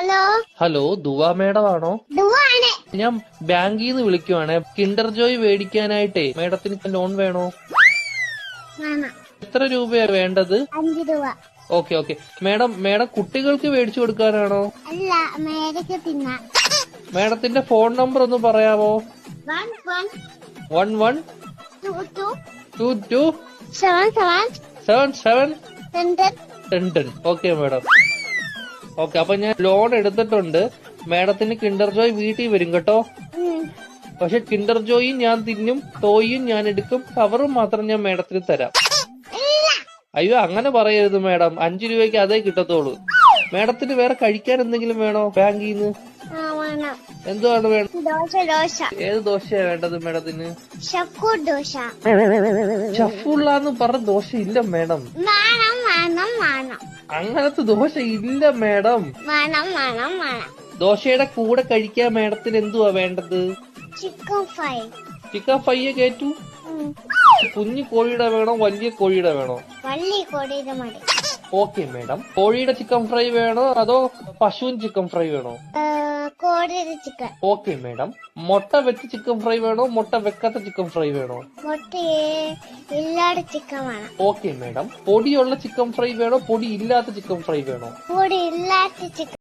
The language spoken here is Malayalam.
ഹലോ ഹലോ ദുവാ മേഡം ആണോ? ദുവാണ്. ഞാൻ ബാങ്കിൽ നിന്ന് വിളിക്കുവാണ്. കിൻഡർ ജോയ് മേടിക്കാനായിട്ടേ മേഡത്തിന് ലോൺ വേണോ? വേണം. എത്ര രൂപയാ വേണ്ടത്? 5 രൂപ. ഓക്കെ മേഡം കുട്ടികൾക്ക് മേടിച്ചു കൊടുക്കാനാണോ? അല്ല, മേടിക്ക് തിന്നാൻ. മേഡത്തിന്റെ ഫോൺ നമ്പർ ഒന്ന് പറയാമോ? 11 22 77 10. Okay madam. ഓക്കെ, അപ്പൊ ഞാൻ ലോൺ എടുത്തിട്ടുണ്ട്. മേഡത്തിന് കിൻഡർ ജോയ് വീട്ടിൽ വരും കേട്ടോ. പക്ഷെ കിൻഡർ ജോയും ഞാൻ തിന്നും, ടോയും ഞാൻ എടുക്കും, കവറും മാത്രം ഞാൻ മേഡത്തിന് തരാം. അയ്യോ, അങ്ങനെ പറയരുത് മേഡം. 5 രൂപയ്ക്ക് അതേ കിട്ടത്തോളൂ. മേഡത്തിന് വേറെ കഴിക്കാൻ എന്തെങ്കിലും വേണോ ബാങ്കിൽ നിന്ന്? എന്തുവാണ് വേണം? ഏത് ദോശയാ വേണ്ടത് മേഡത്തിന്? ഷഫുള്ളാന്ന് പറഞ്ഞ ദോശ ഇല്ല മേഡം. അങ്ങനത്തെ ദോശ ഇല്ല മേഡം. ദോശയുടെ കൂടെ കഴിക്കാൻ മേഡത്തിന് എന്തുവാ വേണ്ടത്? ചിക്കൻ ഫ്രൈ കേറ്റു. കുഞ്ഞു കോഴിയുടെ വേണോ വലിയ കോഴിയുടെ വേണോ? Okay madam. കോഴിയുടെ ചിക്കൻ ഫ്രൈ വേണോ അതോ പശുവിൻ ചിക്കൻ ഫ്രൈ വേണോ? Okay madam. മുട്ട വെച്ച് ചിക്കൻ ഫ്രൈ വേണോ മുട്ട വെക്കാത്ത ചിക്കൻ ഫ്രൈ വേണോ? Okay madam. പൊടിയുള്ള ചിക്കൻ ഫ്രൈ വേണോ പൊടി ഇല്ലാത്ത ചിക്കൻ ഫ്രൈ വേണോ?